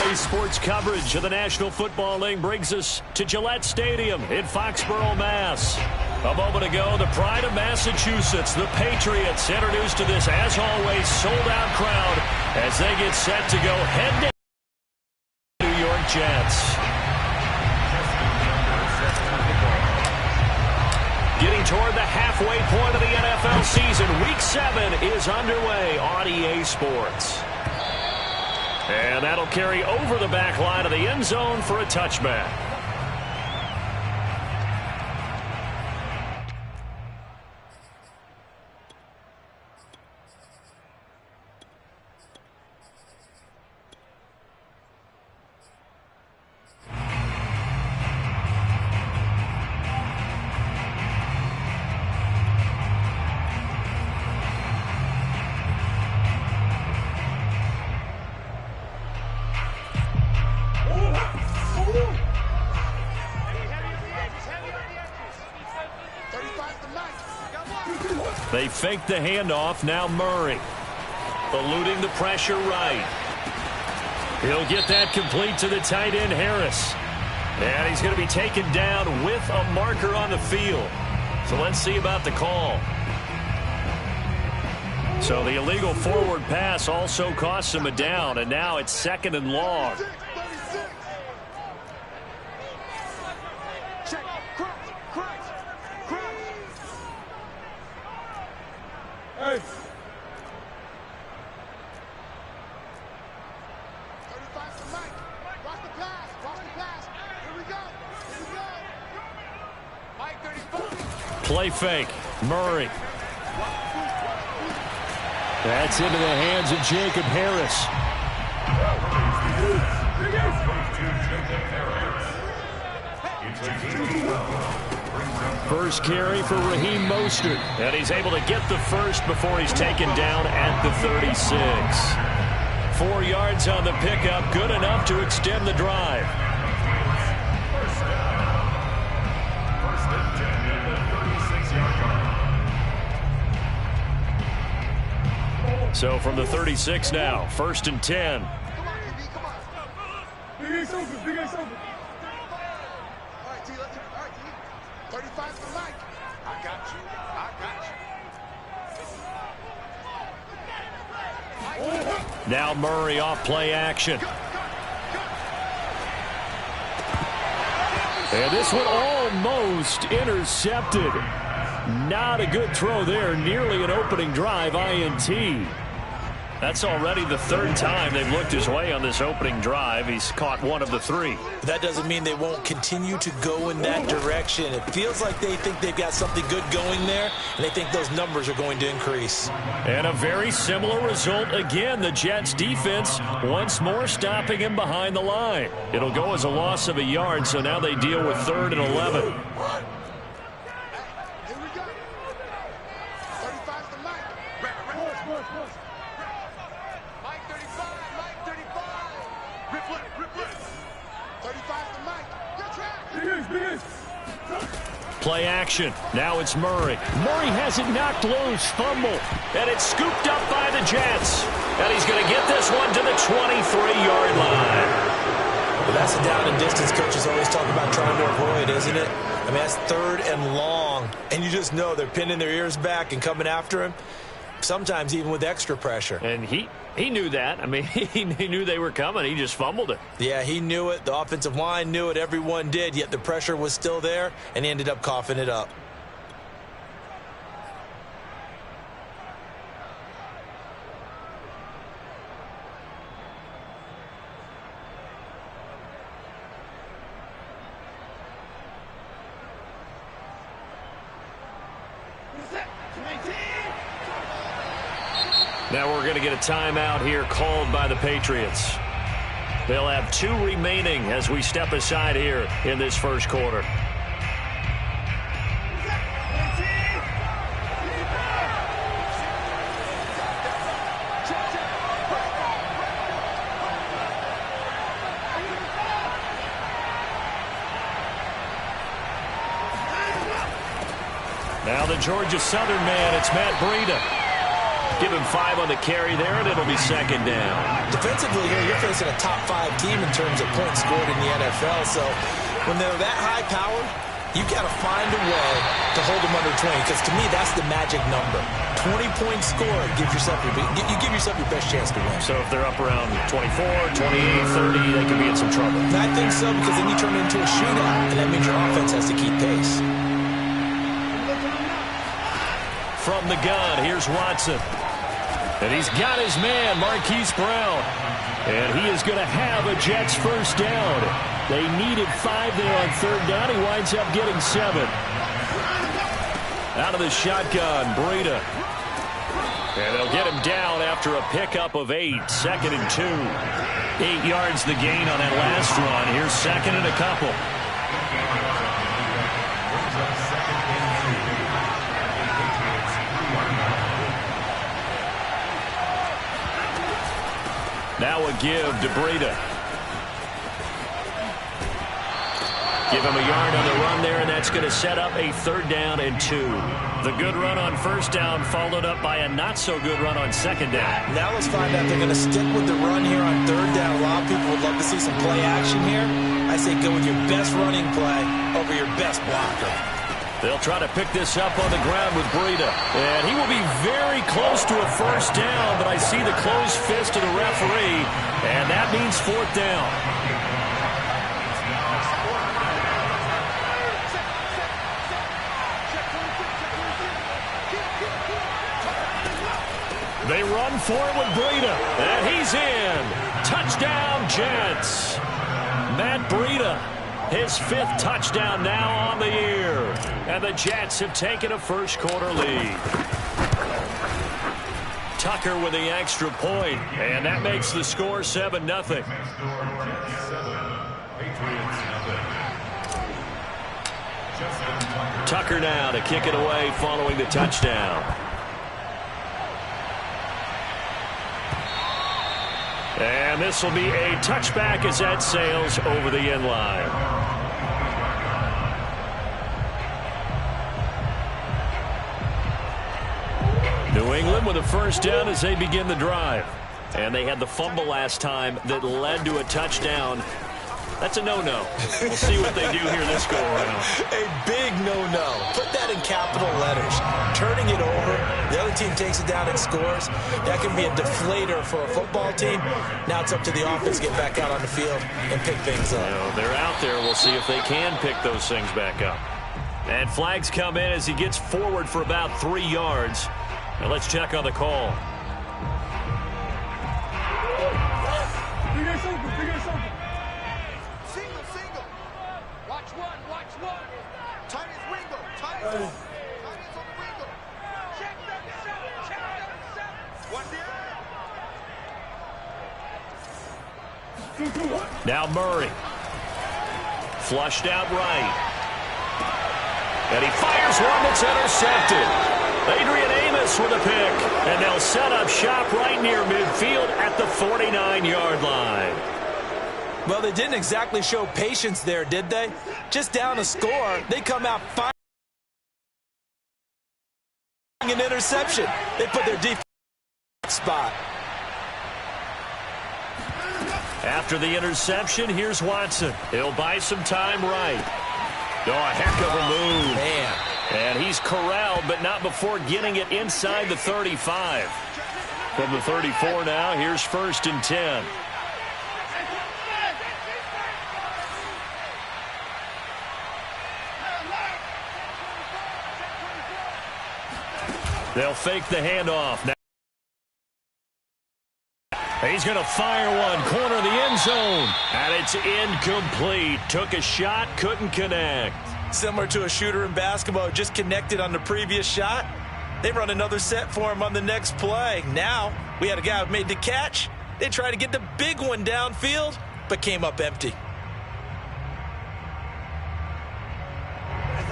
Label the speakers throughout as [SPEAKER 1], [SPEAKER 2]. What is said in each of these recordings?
[SPEAKER 1] Today's sports coverage of the National Football League brings us to Gillette Stadium in Foxborough, Mass. A moment ago, the pride of Massachusetts, the Patriots, introduced to this, as always, sold-out crowd as they get set to go head to New York Jets. Getting toward the halfway point of the NFL season, Week 7 is underway on EA Sports. And that'll carry over the back line of the end zone for a touchback. They fake the handoff. Now Murray. Eluding the pressure right. He'll get that complete to the tight end, Harris. And he's going to be taken down with a marker on the field. So let's see about the call. So the illegal forward pass also costs him a down, and now it's 2nd and long.
[SPEAKER 2] Hey. 35 to Mike. Watch the pass. Watch the pass. Here we go. Here we go. Mike 35.
[SPEAKER 1] Play fake. Murray. That's into the hands of Jacob Harris. First carry for Raheem Mostert. And he's able to get the first before he's taken down at the 36. 4 yards on the pickup, good enough to extend the drive. So from the 36 now, 1st and 10.
[SPEAKER 2] Come on, DB, come on. Big Ace open, Big Ace open. All right, T, let's do it. All right, T. 35 for Mike. I got you. I got you.
[SPEAKER 1] Now Murray off play action. And this one almost intercepted. Not a good throw there. Nearly an opening drive INT. That's already the 3rd time they've looked his way on this opening drive. He's caught 1 of the 3.
[SPEAKER 3] That doesn't mean they won't continue to go in that direction. It feels like they think they've got something good going there, and they think those numbers are going to increase.
[SPEAKER 1] And a very similar result again. The Jets defense once more stopping him behind the line. It'll go as a loss of a yard, so now they deal with 3rd and 11. Play action. Now it's Murray. Murray has it knocked loose. Fumble. And it's scooped up by the Jets. And he's going to get this one to the 23-yard line.
[SPEAKER 3] Well, that's a down and distance coaches always talk about trying to avoid, isn't it? I mean, that's 3rd and long. And you just know they're pinning their ears back and coming after him. Sometimes even with extra pressure.
[SPEAKER 1] And he knew that. I mean, he knew they were coming. He just fumbled it.
[SPEAKER 3] Yeah, he knew it. The offensive line knew it. Everyone did. Yet the pressure was still there, and he ended up coughing it up.
[SPEAKER 1] Now we're going to get a timeout here called by the Patriots. They'll have 2 remaining as we step aside here in this first quarter. Now the Georgia Southern man, it's Matt Breida. Give him 5 on the carry there, and it'll be second down.
[SPEAKER 3] Defensively here, you're facing a top 5 team in terms of points scored in the NFL. So when they're that high powered, you've got to find a way to hold them under 20, because to me, that's the magic number. 20-point score gives yourself you give yourself your best chance to win.
[SPEAKER 1] So if they're up around 24, 28, 30, they could be in some trouble.
[SPEAKER 3] And I think so, because then you turn it into a shootout, and that means your offense has to keep pace.
[SPEAKER 1] From the gun, here's Watson. And he's got his man, Marquise Brown. And he is going to have a Jets first down. They needed 5 there on third down. He winds up getting 7. Out of the shotgun, Breida. And they'll get him down after a pickup of 8. Second and 2. 8 yards the gain on that last run. Here's second and a couple. Now a give to Breida. Give him a yard on the run there, and that's going to set up a third down and 2. The good run on first down followed up by a not-so-good run on second down.
[SPEAKER 3] Now let's find out if they're going to stick with the run here on third down. A lot of people would love to see some play action here. I say go with your best running play over your best blocker.
[SPEAKER 1] They'll try to pick this up on the ground with Breida. And he will be very close to a first down, but I see the closed fist of the referee, and that means fourth down. They run for it with Breida, and he's in. Touchdown, Jets. Matt Breida, his 5th touchdown now on the year. And the Jets have taken a first-quarter lead. Tucker with the extra point, and that makes the score 7-0. Tucker now to kick it away following the touchdown. And this will be a touchback as that sails over the end line. New England with a first down as they begin the drive. And they had the fumble last time that led to a touchdown. That's a no-no. We'll see what they do here this go-around.
[SPEAKER 3] A big no-no. Put that in capital letters. Turning it over, the other team takes it down and scores. That can be a deflator for a football team. Now it's up to the offense to get back out on the field and pick things up.
[SPEAKER 1] Well, they're out there. We'll see if they can pick those things back up. And flags come in as he gets forward for about 3 yards. Now let's check on the call. Now Murray. Flushed out right. And he fires one that's intercepted. Adrian Amos with a pick. And they'll set up shop right near midfield at the 49-yard line.
[SPEAKER 3] Well, they didn't exactly show patience there, did they? Just down a score, they come out firing an interception. They put their defense spot.
[SPEAKER 1] After the interception, here's Watson. He'll buy some time right. Oh, a heck of a move.
[SPEAKER 3] Man.
[SPEAKER 1] And he's corralled, but not before getting it inside the 35. From the 34 now, here's 1st and 10. They'll fake the handoff. Now he's going to fire one, corner of the end zone, and it's incomplete. Took a shot, couldn't connect.
[SPEAKER 3] Similar to a shooter in basketball, just connected on the previous shot. They run another set for him on the next play. Now, we had a guy who made the catch. They tried to get the big one downfield, but came up empty.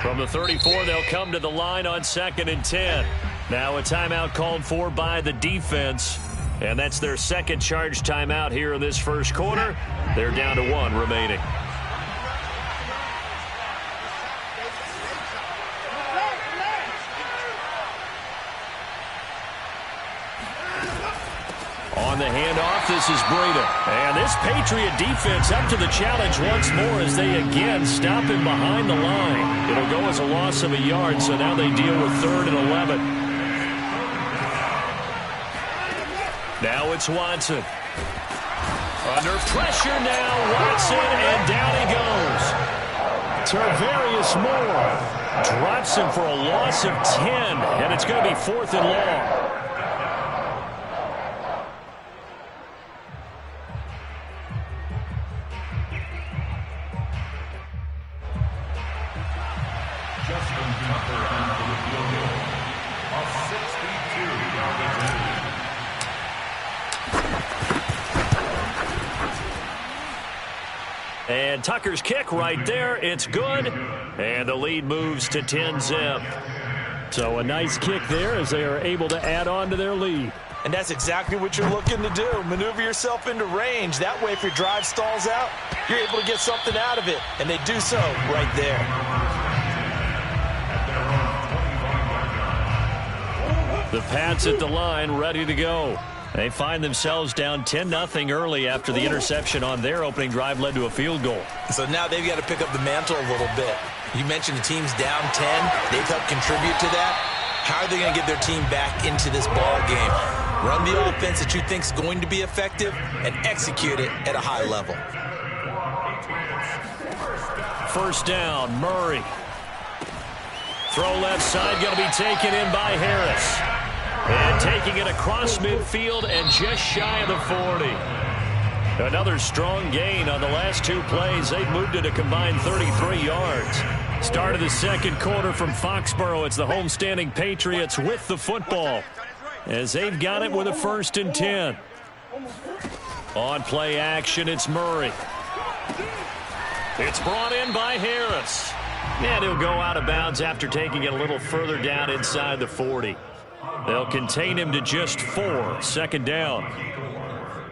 [SPEAKER 1] From the 34, they'll come to the line on 2nd and 10. Now a timeout called for by the defense. And that's their second charge timeout here in this first quarter. They're down to 1 remaining. On the handoff, this is Breida. And this Patriot defense up to the challenge once more as they again stop him behind the line. It'll go as a loss of a yard, so now they deal with 3rd and 11. Now it's Watson. Under pressure now, Watson, and down he goes. Tarvarius Moore drops him for a loss of 10, and it's going to be 4th and long.
[SPEAKER 4] Justin Tucker onto the field goal. A 62-yard attempt.
[SPEAKER 1] And Tucker's kick right there. It's good. And the lead moves to 10-zip. So a nice kick there as they are able to add on to their lead.
[SPEAKER 3] And that's exactly what you're looking to do. Maneuver yourself into range. That way, if your drive stalls out, you're able to get something out of it. And they do so right there.
[SPEAKER 1] The Pats at the line, ready to go. They find themselves down 10-0 early after the interception on their opening drive led to a field goal.
[SPEAKER 3] So now they've got to pick up the mantle a little bit. You mentioned the team's down 10. They've helped contribute to that. How are they going to get their team back into this ball game? Run the offense that you think is going to be effective and execute it at a high level.
[SPEAKER 1] First down, Murray. Throw left side, going to be taken in by Harris. And taking it across midfield and just shy of the 40. Another strong gain on the last 2 plays. They've moved it a combined 33 yards. Start of the second quarter from Foxborough. It's the homestanding Patriots with the football as they've got it with a 1st and 10. On play action, it's Murray. It's brought in by Harris. And he'll go out of bounds after taking it a little further down inside the 40. They'll contain him to just 4. Second down.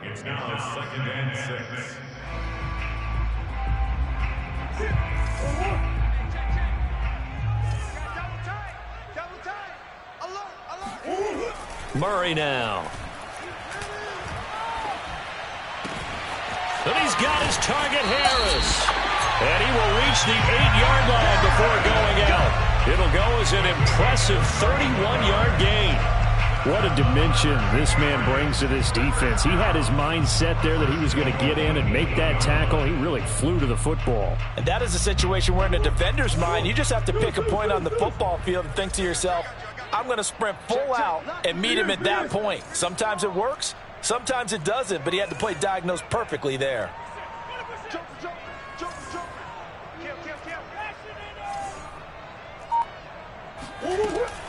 [SPEAKER 4] It's now 2nd and 6.
[SPEAKER 1] Murray now. And he's got his target, Harris. And he will reach the 8-yard line before going out. It'll go as an impressive 31-yard gain.
[SPEAKER 5] What a dimension this man brings to this defense. He had his mind set there that he was going to get in and make that tackle. He really flew to the football.
[SPEAKER 3] And that is a situation where in a defender's mind, you just have to pick a point on the football field and think to yourself, I'm going to sprint full out and meet him at that point. Sometimes it works, sometimes it doesn't, but he had to play diagnosed perfectly there.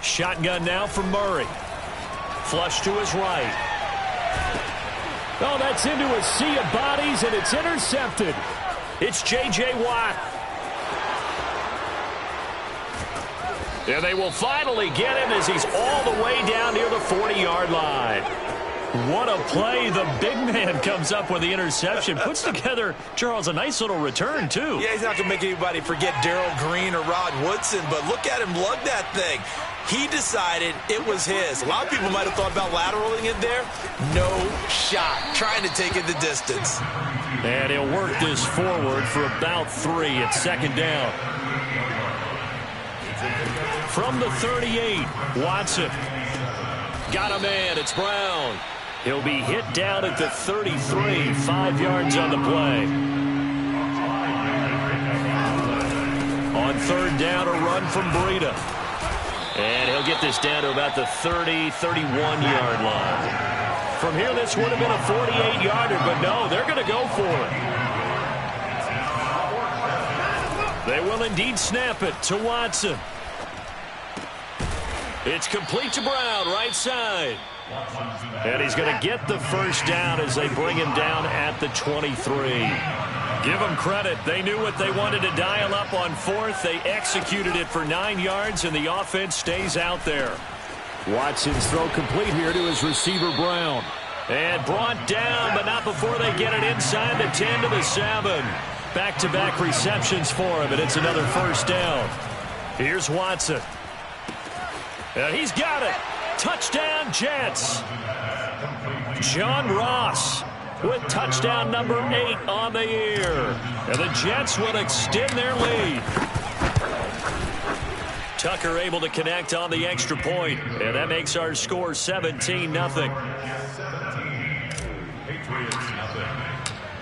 [SPEAKER 1] Shotgun now for Murray. Flush to his right.
[SPEAKER 5] Oh, that's into a sea of bodies, and it's intercepted.
[SPEAKER 1] It's J.J. Watt. And they will finally get him as he's all the way down near the 40-yard line. What a play. The big man comes up with the interception. Puts together, Charles, a nice little return, too.
[SPEAKER 3] Yeah, he's not going to make anybody forget Darrell Green or Rod Woodson, but look at him lug that thing. He decided it was his. A lot of people might have thought about lateraling it there. No shot. Trying to take it the distance.
[SPEAKER 1] And he'll work this forward for about 3 at second down. From the 38, Watson. Got a man. It's Brown. He'll be hit down at the 33, 5 yards on the play. On third down, a run from Breida. And he'll get this down to about the 30, 31-yard line. From here, this would have been a 48-yarder, but no, they're going to go for it. They will indeed snap it to Watson. It's complete to Brown, right side. And he's going to get the first down as they bring him down at the 23. Give them credit. They knew what they wanted to dial up on fourth. They executed it for 9 yards, and the offense stays out there.
[SPEAKER 5] Watson's throw complete here to his receiver, Brown.
[SPEAKER 1] And brought down, but not before they get it inside the 10 to the 7. Back-to-back receptions for him, and it's another first down. Here's Watson. And he's got it. Touchdown, Jets. John Ross with touchdown number 8 on the year. And the Jets will extend their lead. Tucker able to connect on the extra point, and that makes our score 17-0.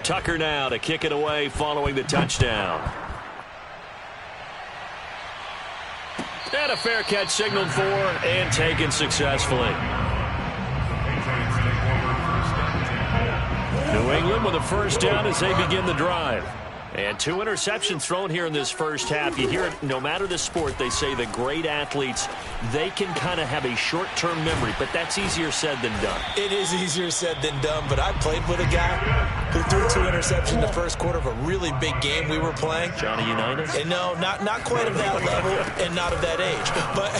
[SPEAKER 1] Tucker now to kick it away following the touchdown. And a fair catch signaled for and taken successfully. New England with a first down as they begin the drive. And 2 interceptions thrown here in this first half. You hear it, no matter the sport, they say the great athletes, they can kind of have a short-term memory, but that's easier said than done.
[SPEAKER 3] It is easier said than done, but I played with a guy who threw 2 interceptions in the first quarter of a really big game we were playing.
[SPEAKER 1] Johnny Unitas?
[SPEAKER 3] And no, not quite of that level and not of that age. But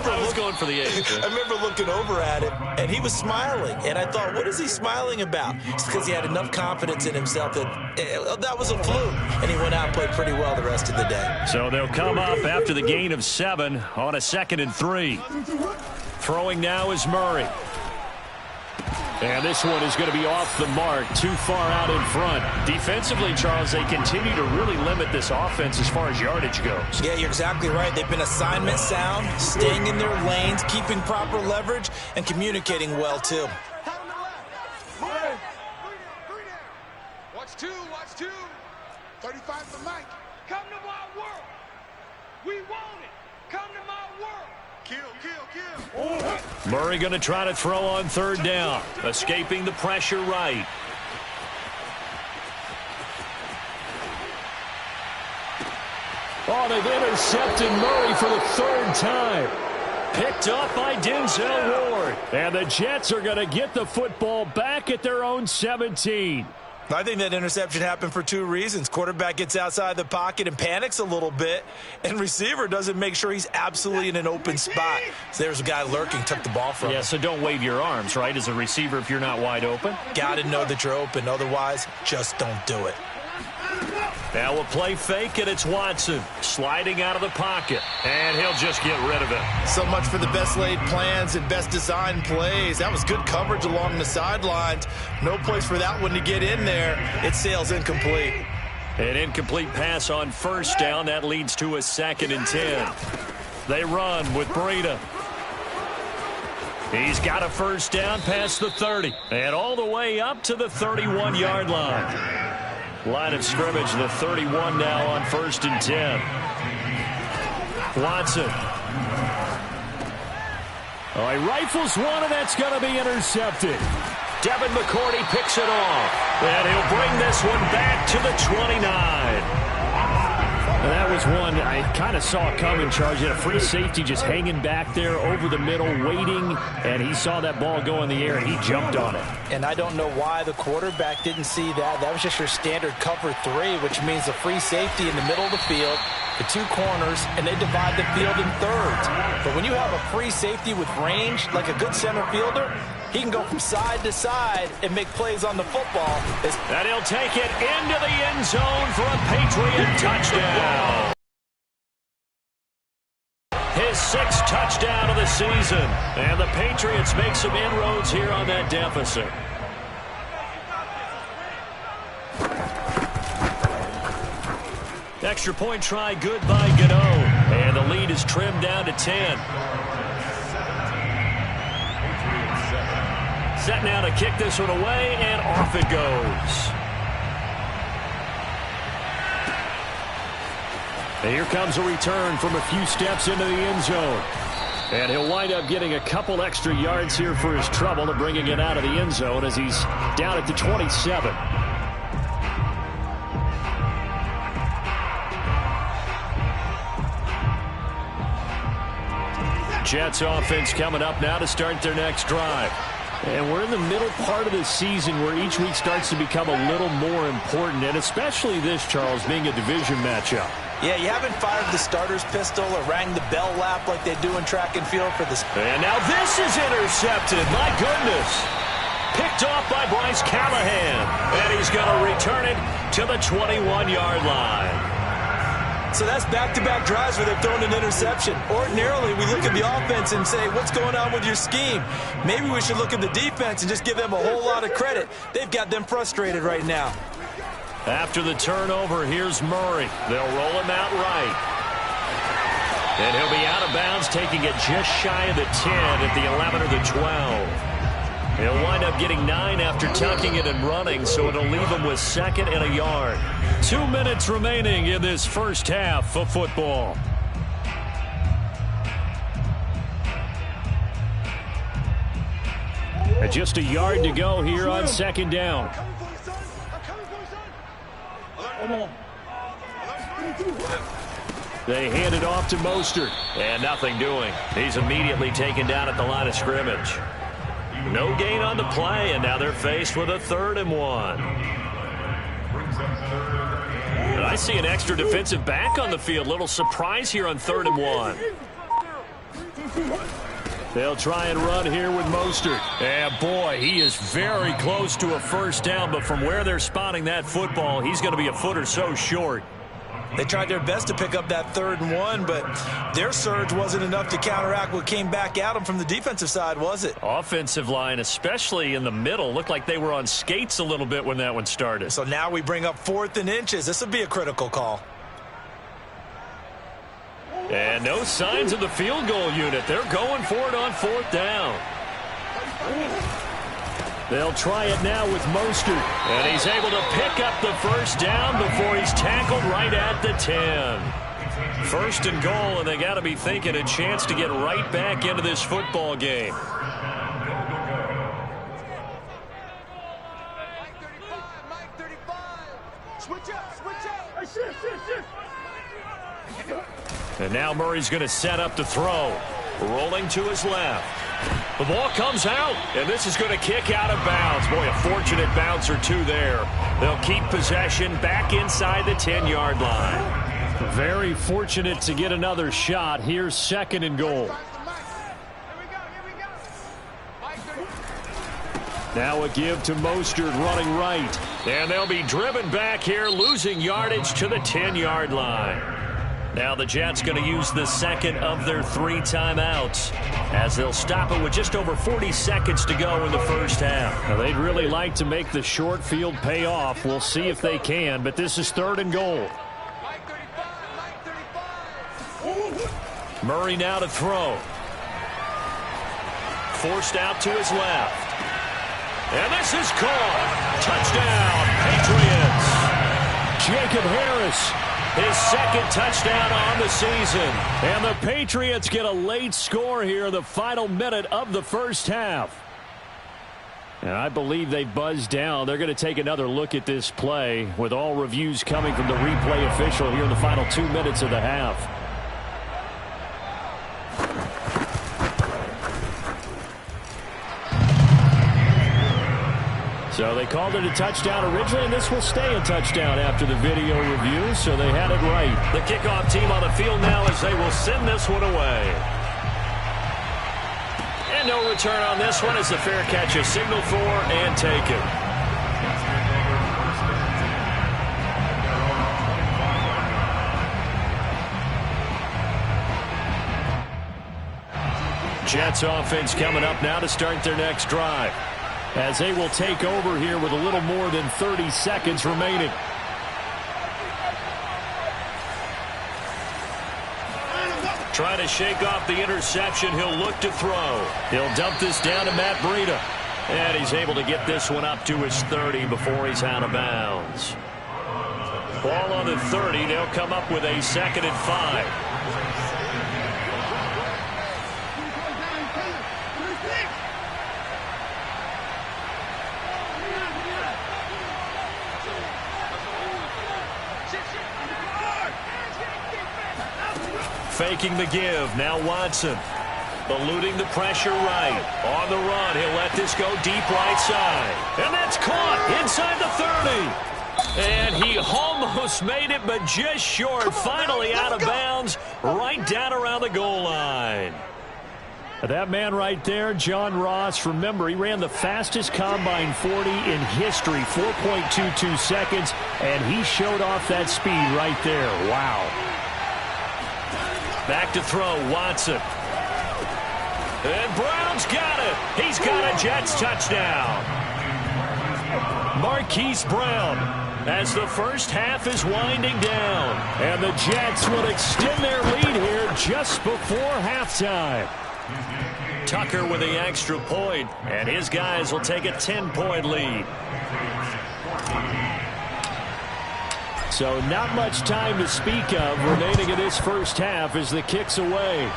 [SPEAKER 3] I was
[SPEAKER 1] going for the age.
[SPEAKER 3] I remember looking over at him, and he was smiling. And I thought, what is he smiling about? It's because he had enough confidence in himself that was a fluke. And he went out and played pretty well the rest of the day.
[SPEAKER 1] So they'll come up after the gain of 7 on a 2nd and 3. Throwing now is Murray. And this one is going to be off the mark, too far out in front. Defensively, Charles, they continue to really limit this offense as far as yardage goes.
[SPEAKER 3] Yeah, you're exactly right. They've been assignment sound, staying in their lanes, keeping proper leverage, and communicating well, too.
[SPEAKER 2] Watch 2. 35 for Mike. Come to my world. We want it. Come to my world. Kill.
[SPEAKER 1] Murray going to try to throw on 3rd down. Escaping the pressure right. Oh, they've intercepted Murray for the 3rd time. Picked up by Denzel Ward. And the Jets are going to get the football back at their own 17.
[SPEAKER 3] I think that interception happened for 2 reasons. Quarterback gets outside the pocket and panics a little bit, and receiver doesn't make sure he's absolutely in an open spot. So there's a guy lurking, took the ball from him.
[SPEAKER 1] Yeah, so don't wave your arms, right, as a receiver if you're not wide open.
[SPEAKER 3] Got to know that you're open. Otherwise, just don't do it.
[SPEAKER 1] Now we'll play fake, and it's Watson sliding out of the pocket, and he'll just get rid of it.
[SPEAKER 3] So much for the best laid plans and best designed plays. That was good coverage along the sidelines. No place for that one to get in there. It sails incomplete.
[SPEAKER 1] An incomplete pass on 1st down. That leads to a 2nd and 10. They run with Breida. He's got a 1st down past the 30, and all the way up to the 31-yard line. Line of scrimmage, the 31 now on 1st and 10. Watson. Oh, he rifles one, and that's going to be intercepted. Devin McCourty picks it off. And he'll bring this one back to the 29. And that was one I kind of saw coming, Charge. He had a free safety just hanging back there over the middle, waiting, and he saw that ball go in the air, and he jumped on it.
[SPEAKER 3] And I don't know why the quarterback didn't see that. That was just your standard cover 3, which means a free safety in the middle of the field, the 2 corners, and they divide the field in thirds. But when you have a free safety with range, like a good center fielder, he can go from side to side and make plays on the football.
[SPEAKER 1] And he'll take it into the end zone for a Patriot touchdown. His 6th touchdown of the season. And the Patriots make some inroads here on that deficit. Extra point try good by Gano. And the lead is trimmed down to 10. Set now to kick this one away, and off it goes. And here comes a return from a few steps into the end zone. And he'll wind up getting a couple extra yards here for his trouble and bringing it out of the end zone as he's down at the 27. Jets offense coming up now to start their next drive. And we're in the middle part of the season where each week starts to become a little more important, and especially this, Charles, being a division matchup.
[SPEAKER 3] Yeah, you haven't fired the starter's pistol or rang the bell lap like they do in track and field for this.
[SPEAKER 1] And now this is intercepted. My goodness. Picked off by Bryce Callahan. And he's going to return it to the 21-yard line.
[SPEAKER 3] So that's back-to-back drives where they've thrown an interception. Ordinarily, we look at the offense and say, what's going on with your scheme? Maybe we should look at the defense and just give them a whole lot of credit. They've got them frustrated right now.
[SPEAKER 1] After the turnover, here's Murray. They'll roll him out right. And he'll be out of bounds, taking it just shy of the 10 at the 11 or the 12. He'll wind up getting 9 after tucking it and running, so it'll leave him with 2nd and a yard. 2 minutes remaining in this first half of football. And just a yard to go here on 2nd down. They hand it off to Mostert, and nothing doing. He's immediately taken down at the line of scrimmage. No gain on the play, and now they're faced with a 3rd and 1. And I see an extra defensive back on the field. Little surprise here on 3rd and 1. They'll try and run here with Mostert. And boy, he is very close to a first down, but from where they're spotting that football, he's going to be a foot or so short.
[SPEAKER 3] They tried their best to pick up that 3rd and 1, but their surge wasn't enough to counteract what came back at them from the defensive side, was it?
[SPEAKER 1] Offensive line, especially in the middle, looked like they were on skates a little bit when that one started.
[SPEAKER 3] So now we bring up 4th and inches. This would be a critical call.
[SPEAKER 1] And no signs of the field goal unit. They're going for it on 4th down. They'll try it now with Mostert. And he's able to pick up the first down before he's tackled right at the 10. 1st and goal, and they got to be thinking a chance to get right back into this football game.
[SPEAKER 2] Mike 35. Switch up. Hey, shift.
[SPEAKER 1] And now Murray's going to set up the throw. Rolling to his left. The ball comes out, and this is going to kick out of bounds. Boy, a fortunate bounce or two there. They'll keep possession back inside the 10-yard line. Very fortunate to get another shot. Here's 2nd and goal. Now a give to Mostert running right. And they'll be driven back here, losing yardage to the 10-yard line. Now the Jets going to use the 2nd of their 3 timeouts as they'll stop it with just over 40 seconds to go in the first half. Now they'd really like to make the short field pay off. We'll see if they can, but this is 3rd and goal. Murray now to throw. Forced out to his left. And this is caught. Touchdown, Patriots. Jacob Harris. His 2nd touchdown on the season. And the Patriots get a late score here, the final minute of the first half. And I believe they buzzed down. They're going to take another look at this play with all reviews coming from the replay official here in the final 2 minutes of the half. So they called it a touchdown originally, and this will stay a touchdown after the video review, so they had it right. The kickoff team on the field now as they will send this one away. And no return on this one as the fair catch is signaled for and taken. Jets offense coming up now to start their next drive, as they will take over here with a little more than 30 seconds remaining. Trying to shake off the interception. He'll look to throw. He'll dump this down to Matt Breida. And he's able to get this one up to his 30 before he's out of bounds. Ball on the 30. They'll come up with a 2nd and 5. Faking the give. Now Watson. Eluding the pressure right. On the run. He'll let this go deep right side. And that's caught inside the 30. And he almost made it, but just short. Finally out of bounds. Right down around the goal line. That man right there, John Ross, remember, he ran the fastest combine 40 in history, 4.22 seconds, and he showed off that speed right there. Wow. Back to throw, Watson. And Brown's got it. He's got a Jets touchdown. Marquise Brown, as the first half is winding down. And the Jets will extend their lead here just before halftime. Tucker with the extra point, and his guys will take a 10-point lead. So not much time to speak of remaining in this first half as the kick's away.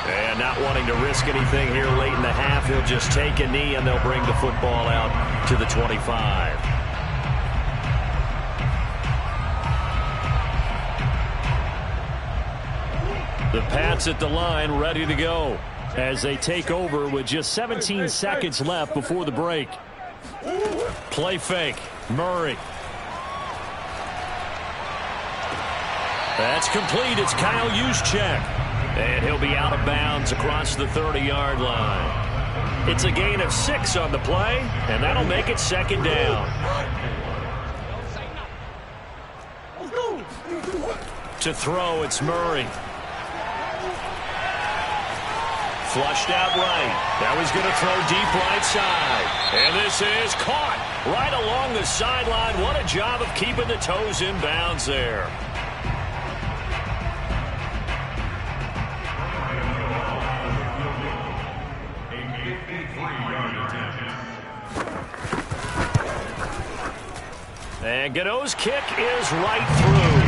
[SPEAKER 1] And not wanting to risk anything here late in the half, he'll just take a knee and they'll bring the football out to the 25. The Pats at the line ready to go as they take over with just 17 seconds left before the break. Play fake. Murray. That's complete. It's Kyle Juszczyk. And he'll be out of bounds across the 30-yard line. It's a gain of 6 on the play, and that'll make it second down. To throw, it's Murray. Flushed out right. Now he's going to throw deep right side. And this is caught right along the sideline. What a job of keeping the toes in bounds there. And Gano's kick is right through.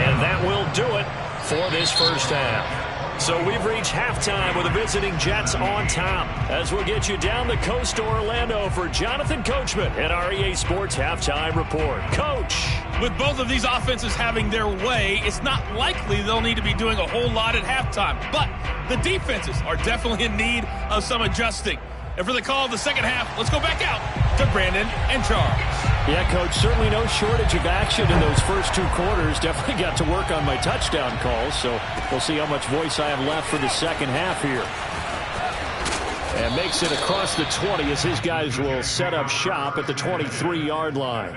[SPEAKER 1] And that will do it for this first half. So we've reached halftime with the visiting Jets on top. As we'll get you down the coast to Orlando for Jonathan Coachman at our EA Sports Halftime Report. Coach.
[SPEAKER 6] With both of these offenses having their way, it's not likely they'll need to be doing a whole lot at halftime. But the defenses are definitely in need of some adjusting. And for the call of the second half, let's go back out to Brandon and Charles.
[SPEAKER 5] Yeah, Coach, certainly no shortage of action in those first 2 quarters. Definitely got to work on my touchdown calls, so we'll see how much voice I have left for the second half here. And makes it across the 20 as his guys will set up shop at the 23-yard line.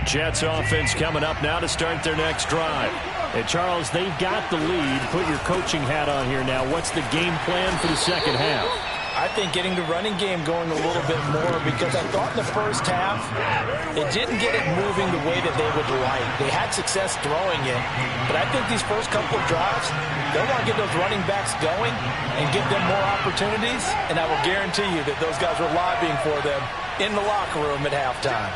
[SPEAKER 5] Jets offense coming up now to start their next drive. And Charles, they've got the lead. Put your coaching hat on here now. What's the game plan for the second half?
[SPEAKER 3] I think getting the running game going a little bit more, because I thought in the first half it didn't get it moving the way that they would like. They had success throwing it, but I think these first couple of drives, they'll want to get those running backs going and give them more opportunities, and I will guarantee you that those guys were lobbying for them in the locker room at halftime.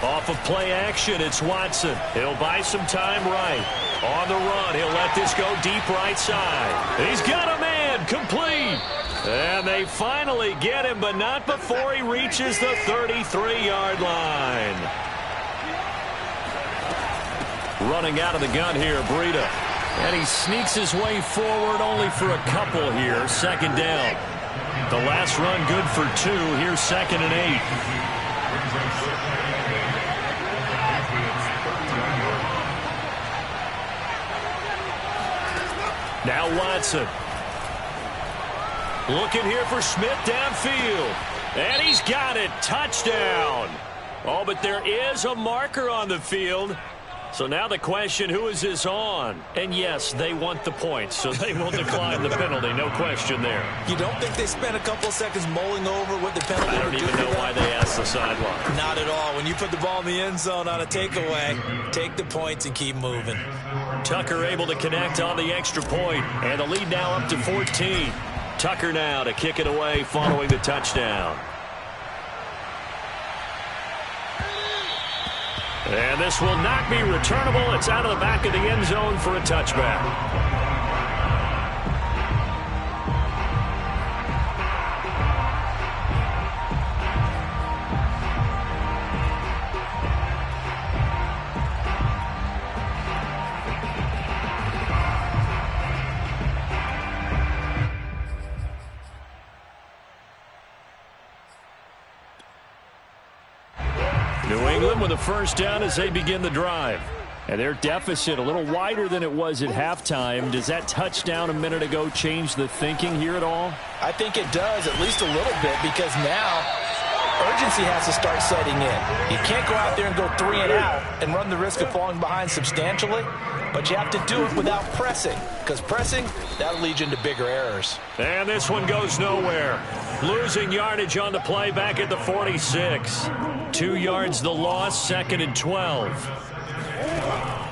[SPEAKER 1] Off of play action, it's Watson. He'll buy some time right. On the run, he'll let this go deep right side. He's got a man, complete. And they finally get him, but not before he reaches the 33-yard line. Running out of the gun here, Breida. And he sneaks his way forward only for a couple here. Second down. The last run good for 2. Here's 2nd and 8. Now Watson. Looking here for Smith downfield. And he's got it. Touchdown. Oh, but there is a marker on the field. So now the question, who is this on? And yes, they want the points, so they will decline the penalty. No question there.
[SPEAKER 3] You don't think they spent a couple of seconds mulling over what the penalty
[SPEAKER 1] I don't even know why they asked the sideline.
[SPEAKER 3] Not at all. When you put the ball in the end zone on a takeaway, take the points and keep moving.
[SPEAKER 1] Tucker able to connect on the extra point, and the lead now up to 14. Tucker now to kick it away following the touchdown. And this will not be returnable. It's out of the back of the end zone for a touchback. New England with a first down as they begin the drive.
[SPEAKER 5] And their deficit a little wider than it was at halftime. Does that touchdown a minute ago change the thinking here at all?
[SPEAKER 3] I think it does, at least a little bit, because now urgency has to start setting in. You can't go out there and go 3 and out and run the risk of falling behind substantially, but you have to do it without pressing, because pressing, that'll lead you into bigger errors.
[SPEAKER 1] And this one goes nowhere. Losing yardage on the play back at the 46. 2 yards the loss, 2nd and 12.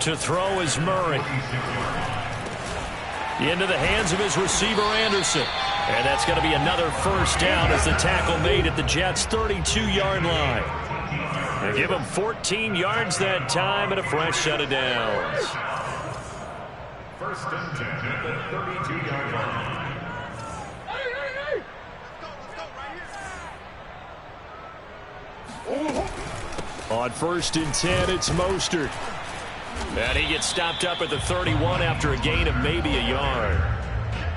[SPEAKER 1] To throw is Murray. Into the hands of his receiver, Anderson. And that's going to be another first down as the tackle made at the Jets' 32-yard line. They give him 14 yards that time and a fresh set of downs.
[SPEAKER 4] 1st and 10 at the 32-yard line.
[SPEAKER 5] On 1st and 10, it's Mostert.
[SPEAKER 1] And he gets stopped up at the 31 after a gain of maybe a yard.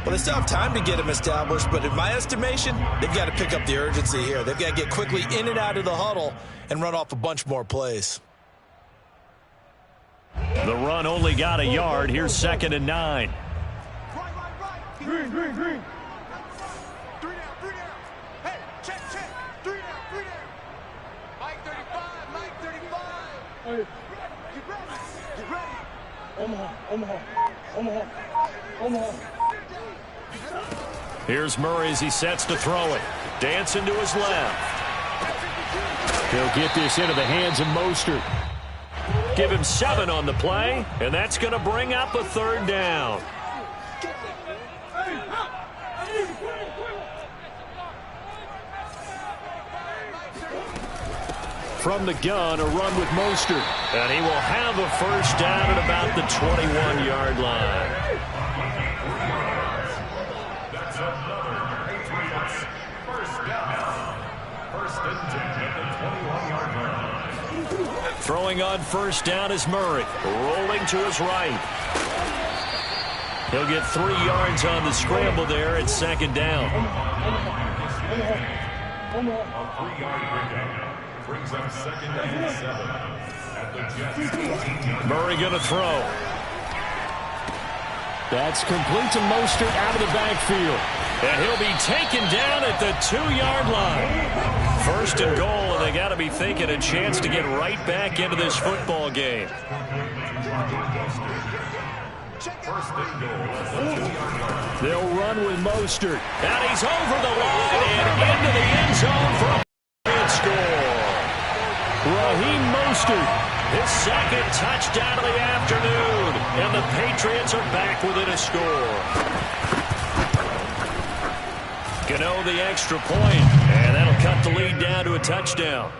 [SPEAKER 3] Well, they still have time to get him established, but in my estimation, they've got to pick up the urgency here. They've got to get quickly in and out of the huddle and run off a bunch more plays.
[SPEAKER 1] The run only got a yard. Here's 2nd and 9.
[SPEAKER 2] Green. 3 down. Hey, check. 3 down. Mike 35. Hey, get ready. Omaha.
[SPEAKER 1] Here's Murray as he sets to throw it. Dancing to his left.
[SPEAKER 5] He'll get this into the hands of Mostert.
[SPEAKER 1] Give him 7 on the play, and that's going to bring up a 3rd down.
[SPEAKER 5] From the gun, a run with Mostert.
[SPEAKER 1] And he will have a first down at about the 21-yard line.
[SPEAKER 4] That's another Patriots first down. 1st and 10 at the 21-yard line.
[SPEAKER 1] Throwing on first down is Murray. Rolling to his right. He'll get 3 yards on the scramble there at 2nd down.
[SPEAKER 4] A 3-yard pickup brings up 2nd and 7 at the Jets' 18-yard line.
[SPEAKER 1] Murray going to throw.
[SPEAKER 5] That's complete to Mostert out of the backfield.
[SPEAKER 1] And he'll be taken down at the 2-yard line. 1st and goal, and they got to be thinking a chance to get right back into this football game.
[SPEAKER 4] 1st and goal at the 2-yard line.
[SPEAKER 5] They'll run with Mostert.
[SPEAKER 1] And he's over the line and into the end zone for a score.
[SPEAKER 5] Raheem Mostert.
[SPEAKER 1] His 2nd touchdown of the afternoon. And the Patriots are back within a score. Gano the extra point. And that'll cut the lead down to a touchdown.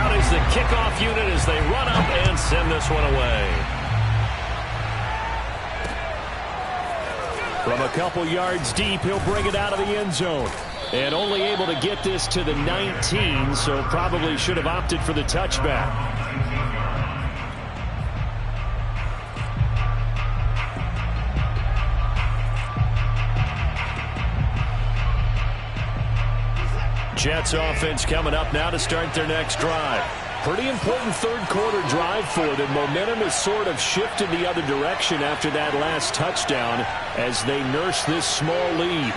[SPEAKER 1] Out is the kickoff unit as they run up and send this one away.
[SPEAKER 5] From a couple yards deep, he'll bring it out of the end zone. And only able to get this to the 19, so probably should have opted for the touchback.
[SPEAKER 1] Jets offense coming up now to start their next drive.
[SPEAKER 5] Pretty important 3rd quarter drive for them. Momentum has sort of shifted the other direction after that last touchdown as they nurse this small lead.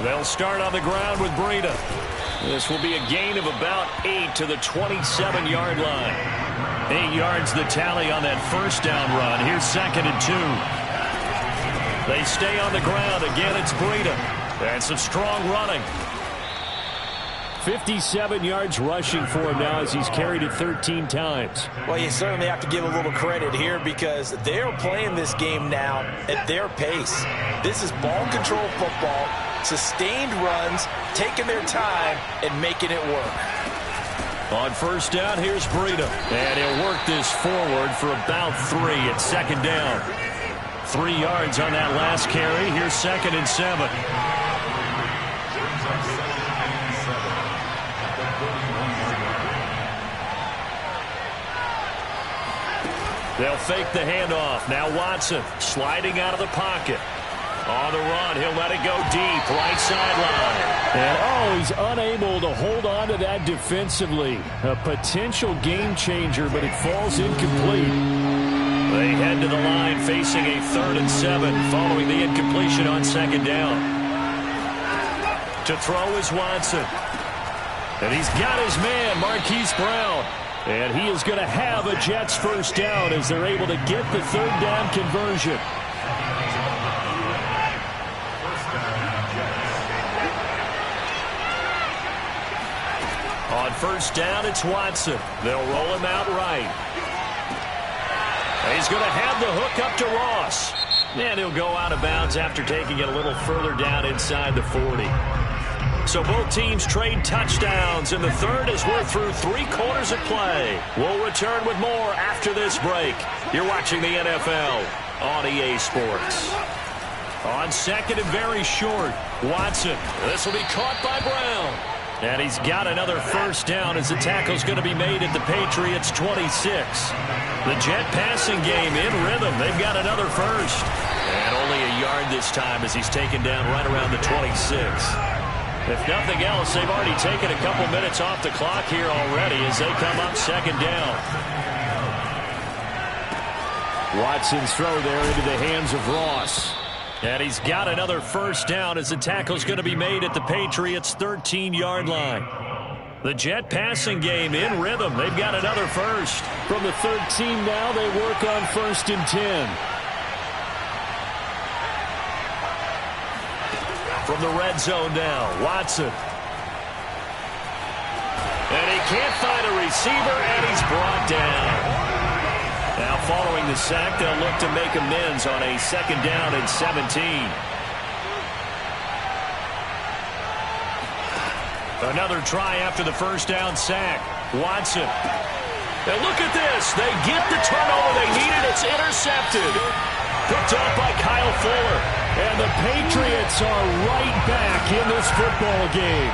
[SPEAKER 1] They'll start on the ground with Breida. This will be a gain of about 8 to the 27-yard line. 8 yards the tally on that first down run. Here's 2nd and 2. They stay on the ground. Again, it's Breida. And some strong running.
[SPEAKER 5] 57 yards rushing for him now as he's carried it 13 times.
[SPEAKER 3] Well, you certainly have to give a little credit here because they're playing this game now at their pace. This is ball control football, sustained runs, taking their time, and making it work.
[SPEAKER 1] On first down, here's Breida. And he'll work this forward for about 3 at 2nd down. 3 yards on that last carry. Here's 2nd and 7. They'll fake the handoff. Now Watson sliding out of the pocket. On the run, he'll let it go deep, right sideline.
[SPEAKER 5] And, he's unable to hold on to that defensively. A potential game changer, but it falls incomplete.
[SPEAKER 1] They head to the line facing a 3rd and 7 following the incompletion on 2nd down. To throw is Watson. And he's got his man, Marquise Brown. And he is going to have a Jets first down as they're able to get the 3rd down conversion. On 1st down, it's Watson. They'll roll him out right. He's going to have the hook up to Ross. And he'll go out of bounds after taking it a little further down inside the 40. So both teams trade touchdowns in the 3rd as we're through 3 quarters of play. We'll return with more after this break. You're watching the NFL on EA Sports. On 2nd and very short, Watson. This will be caught by Brown. And he's got another first down as the tackle's going to be made at the Patriots' 26. The Jet passing game in rhythm. They've got another first. And only a yard this time as he's taken down right around the 26. If nothing else, they've already taken a couple minutes off the clock here already as they come up 2nd down.
[SPEAKER 5] Watson's throw there into the hands of Ross.
[SPEAKER 1] And he's got another first down as the tackle's going to be made at the Patriots' 13-yard line. The Jet passing game in rhythm. They've got another first.
[SPEAKER 5] From the 13 now, they work on 1st and 10.
[SPEAKER 1] From the red zone now, Watson. And he can't find a receiver, and he's brought down. Now, following the sack, they'll look to make amends on a 2nd down and 17. Another try after the first down sack. Watson. And look at this. They get the turnover they needed. It's intercepted. Picked up by Kyle Fuller.
[SPEAKER 5] And the Patriots are right back in this football game.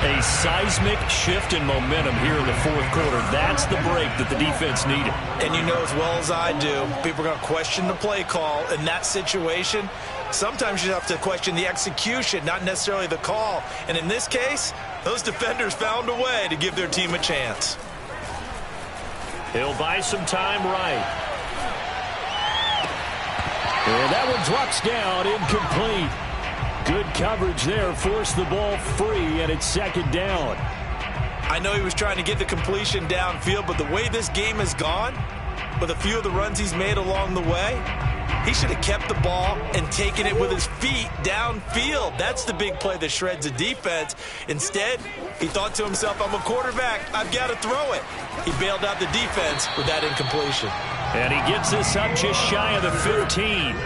[SPEAKER 1] A seismic shift in momentum here in the 4th quarter. That's the break that the defense needed.
[SPEAKER 3] And you know as well as I do, people are going to question the play call in that situation. Sometimes you have to question the execution, not necessarily the call. And in this case, those defenders found a way to give their team a chance.
[SPEAKER 1] He'll buy some time right.
[SPEAKER 5] And that one drops down, incomplete. Good coverage there, forced the ball free, and it's 2nd down.
[SPEAKER 3] I know he was trying to get the completion downfield, but the way this game has gone, with a few of the runs he's made along the way, he should have kept the ball and taken it with his feet downfield. That's the big play that shreds a defense. Instead, he thought to himself, I'm a quarterback, I've got to throw it. He bailed out the defense with that incompletion.
[SPEAKER 1] And he gets this up just shy of the 15.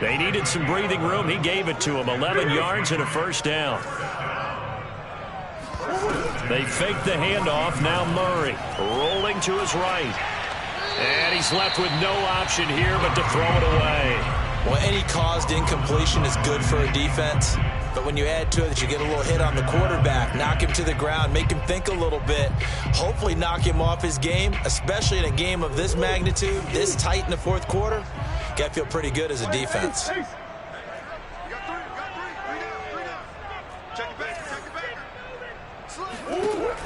[SPEAKER 1] They needed some breathing room. He gave it to them. 11 yards and a first down. They fake the handoff. Now Murray rolling to his right. And he's left with no option here but to throw it away.
[SPEAKER 3] Well, any caused incompletion is good for a defense. But when you add to it that you get a little hit on the quarterback, knock him to the ground, make him think a little bit, hopefully knock him off his game, especially in a game of this magnitude, this tight in the 4th quarter, you got to feel pretty good as a defense.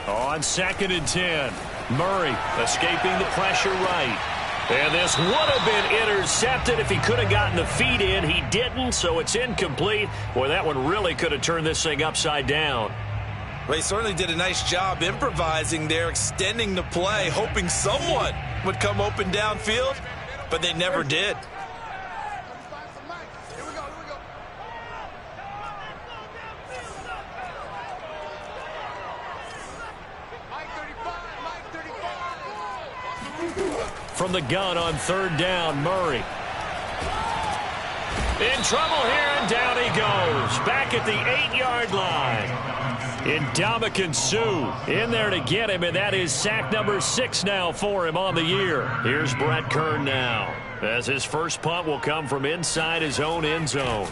[SPEAKER 1] On 2nd and 10, Murray escaping the pressure right. And this would have been intercepted if he could have gotten the feet in. He didn't, so it's incomplete. Boy, that one really could have turned this thing upside down.
[SPEAKER 3] Well, he certainly did a nice job improvising there, extending the play, hoping someone would come open downfield, but they never did.
[SPEAKER 1] From the gun on 3rd down, Murray. In trouble here, and down he goes. Back at the 8-yard line. Ndamukong Suh in there to get him, and that is sack number 6 now for him on the year. Here's Brett Kern now, as his first punt will come from inside his own end zone.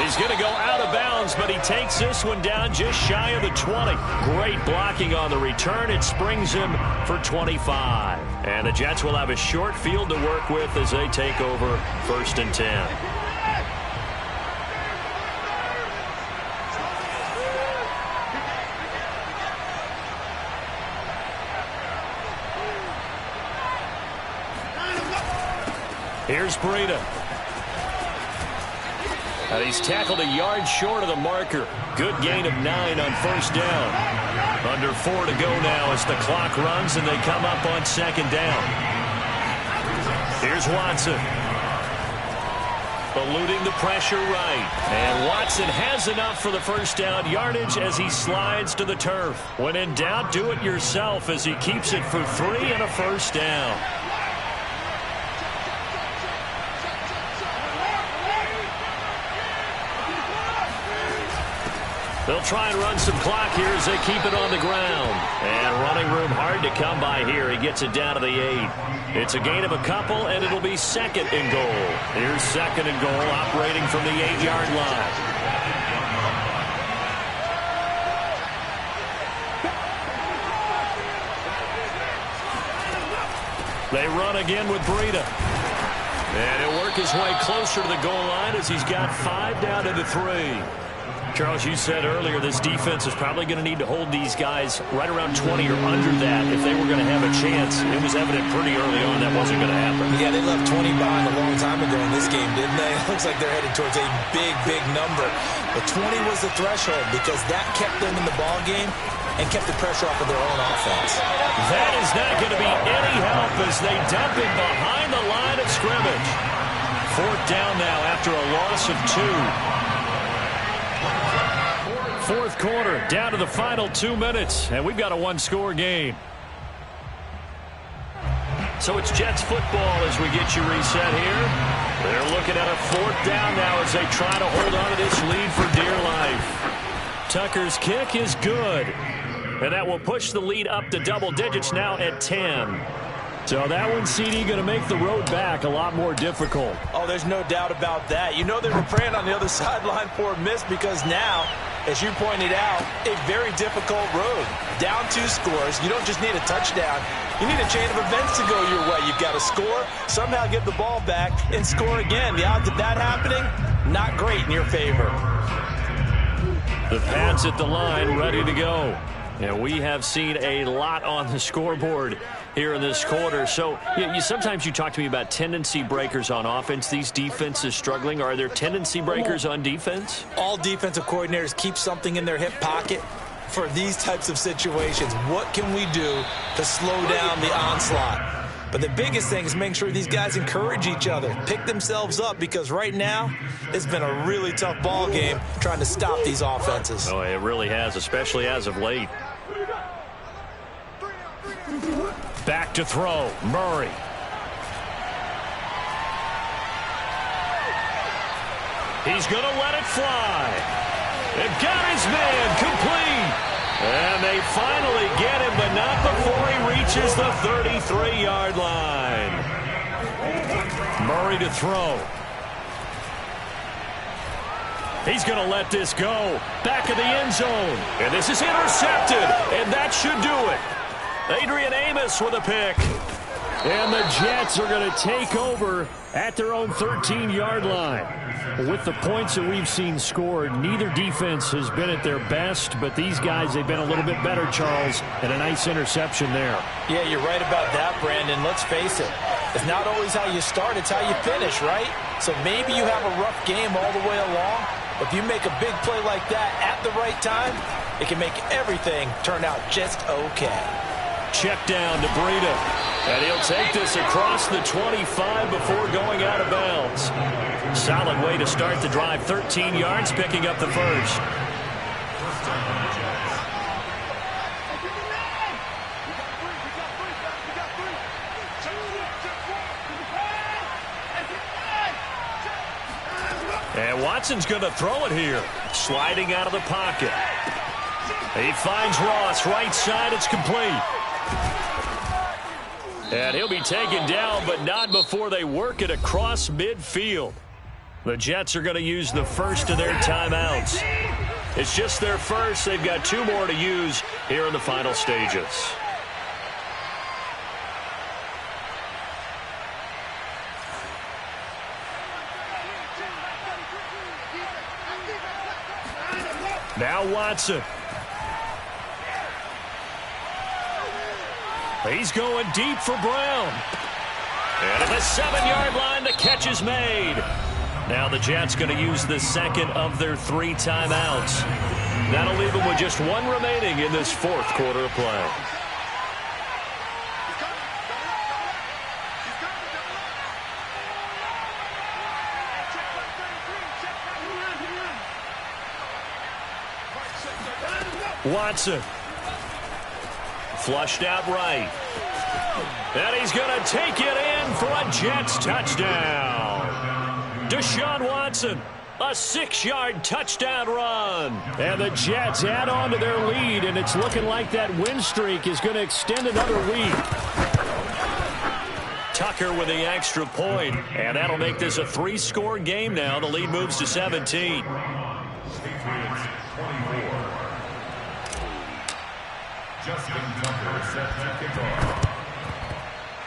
[SPEAKER 1] He's going to go out of bounds, but he takes this one down just shy of the 20. Great blocking on the return. It springs him for 25. And the Jets will have a short field to work with as they take over 1st and 10. Here's Breida. And he's tackled a yard short of the marker. Good gain of 9 on 1st down. Under 4 to go now as the clock runs and they come up on 2nd down. Here's Watson. Eluding the pressure right. And Watson has enough for the 1st down yardage as he slides to the turf. When in doubt, do it yourself as he keeps it for 3 and a 1st down. They'll try and run some clock here as they keep it on the ground. And running room hard to come by here. He gets it down to the 8. It's a gain of a couple, and it'll be 2nd and goal. Here's 2nd and goal, operating from the 8-yard line. They run again with Breida. And he'll work his way closer to the goal line as he's got 5 down to the 3. Charles, you said earlier this defense is probably going to need to hold these guys right around 20 or under that if they were going to have a chance. It was evident pretty early on that wasn't going to happen.
[SPEAKER 3] Yeah, they left 20 behind a long time ago in this game, didn't they? It looks like they're headed towards a big, big number. But 20 was the threshold because that kept them in the ball game and kept the pressure off of their own offense.
[SPEAKER 1] That is not going to be any help as they dump it behind the line of scrimmage. 4th down now after a loss of 2. 4th quarter, down to the final 2 minutes, and we've got a 1-score game. So it's Jets football as we get you reset here. They're looking at a 4th down now as they try to hold on to this lead for dear life. Tucker's kick is good, and that will push the lead up to double digits now at 10. So that one, CD, going to make the road back a lot more difficult.
[SPEAKER 3] Oh, there's no doubt about that. You know they were praying on the other sideline for a miss because now, as you pointed out, a very difficult road. Down 2 scores. You don't just need a touchdown. You need a chain of events to go your way. You've got to score, somehow get the ball back, and score again. The odds of that happening, not great in your favor.
[SPEAKER 1] The pads at the line ready to go. And we have seen a lot on the scoreboard here in this quarter. So sometimes you talk to me about tendency breakers on offense. These defenses struggling. Are there tendency breakers on defense?
[SPEAKER 3] All defensive coordinators keep something in their hip pocket for these types of situations. What can we do to slow down the onslaught? But the biggest thing is making sure these guys encourage each other, pick themselves up, because right now it's been a really tough ball game trying to stop these offenses.
[SPEAKER 1] Oh, it really has, especially as of late. Back to throw, Murray. He's going to let it fly. They've got his man complete. And they finally get him, but not before he reaches the 33-yard line. Murray to throw. He's going to let this go. Back of the end zone. And this is intercepted. And that should do it. Adrian Amos with a pick. And the Jets are going to take over at their own 13-yard line. With the points that we've seen scored, neither defense has been at their best, but these guys, they've been a little bit better, Charles, and a nice interception there.
[SPEAKER 3] Yeah, you're right about that, Brandon. Let's face it. It's not always how you start, it's how you finish, right? So maybe you have a rough game all the way along, but if you make a big play like that at the right time, it can make everything turn out just okay.
[SPEAKER 1] Check down to Breida. And he'll take this across the 25 before going out of bounds. Solid way to start the drive. 13 yards, picking up the first. And Watson's going to throw it here. Sliding out of the pocket. He finds Ross. Right side, it's complete. And he'll be taken down, but not before they work it across midfield. The Jets are going to use the first of their timeouts. It's just their first. They've got 2 more to use here in the final stages. Now Watson. He's going deep for Brown. And at the 7-yard line, the catch is made. Now the Jets going to use the second of their 3 timeouts. That'll leave them with just 1 remaining in this 4th quarter of play. Watson. Flushed out right. And he's going to take it in for a Jets touchdown. Deshaun Watson, a 6-yard touchdown run. And the Jets add on to their lead, and it's looking like that win streak is going to extend another week. Tucker with the extra point, and that'll make this a 3-score game now. The lead moves to 17.
[SPEAKER 4] Justin Tucker set to kick off.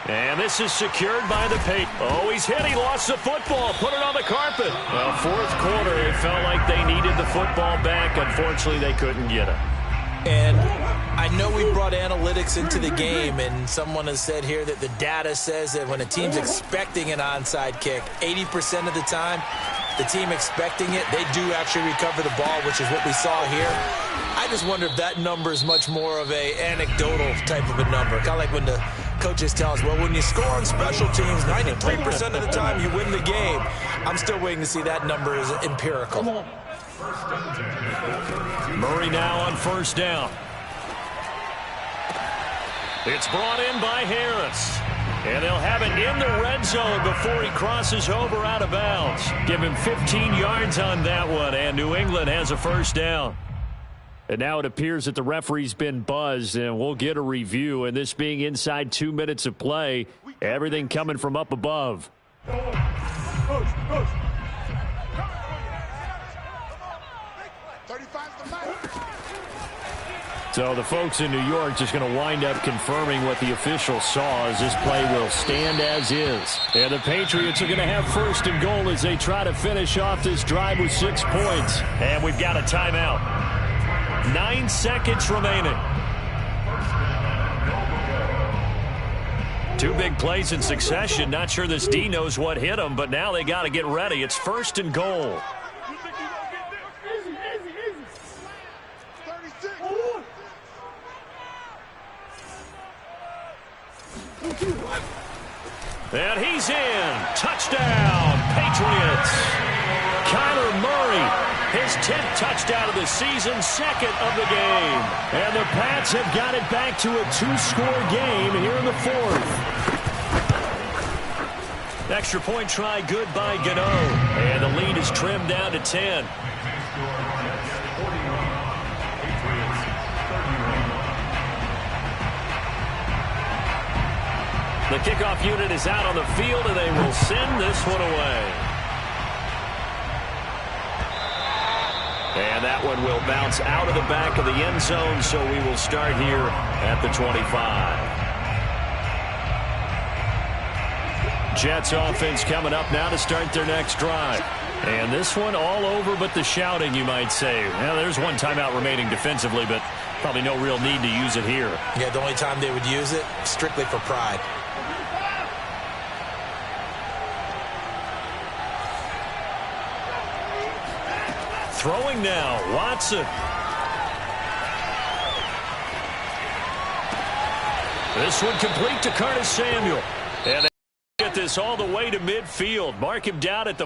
[SPEAKER 1] And this is secured by the Patriots. Oh, he's hit. He lost the football. Put it on the carpet. Well, 4th quarter, it felt like they needed the football back. Unfortunately, they couldn't get it.
[SPEAKER 3] And I know we brought analytics into the game, and someone has said here that the data says that when a team's expecting an onside kick, 80% of the time, the team expecting it, they do actually recover the ball, which is what we saw here. I just wonder if that number is much more of a anecdotal type of a number. Kind of like when the coaches tell us, well, when you score on special teams, 93% of the time you win the game. I'm still waiting to see that number is empirical.
[SPEAKER 1] Murray now on 1st down. It's brought in by Harris. And they'll have it in the red zone before he crosses over out of bounds. Give him 15 yards on that one, and New England has a 1st down. And now it appears that the referee's been buzzed, and we'll get a review. And this being inside 2 minutes of play, everything coming from up above. So the folks in New York just going to wind up confirming what the official saw as this play will stand as is. And the Patriots are going to have 1st and goal as they try to finish off this drive with 6 points. And we've got a timeout. 9 seconds remaining. 2 big plays in succession. Not sure this D knows what hit him, but now they got to get ready. It's 1st and goal. And he's in. Touchdown, Patriots. Kyler Murray, his 10th touchdown of the season, 2nd of the game. And the Pats have got it back to a 2-score game here in the 4th. Extra point try good by Gano. And the lead is trimmed down to 10. The kickoff unit is out on the field, and they will send this one away. And that one will bounce out of the back of the end zone, so we will start here at the 25. Jets offense coming up now to start their next drive. And this one all over but the shouting, you might say. Well, there's 1 timeout remaining defensively, but probably no real need to use it here.
[SPEAKER 3] Yeah, the only time they would use it, strictly for pride.
[SPEAKER 1] Throwing now, Watson. This one complete to Curtis Samuel. And they get this all the way to midfield. Mark him down at the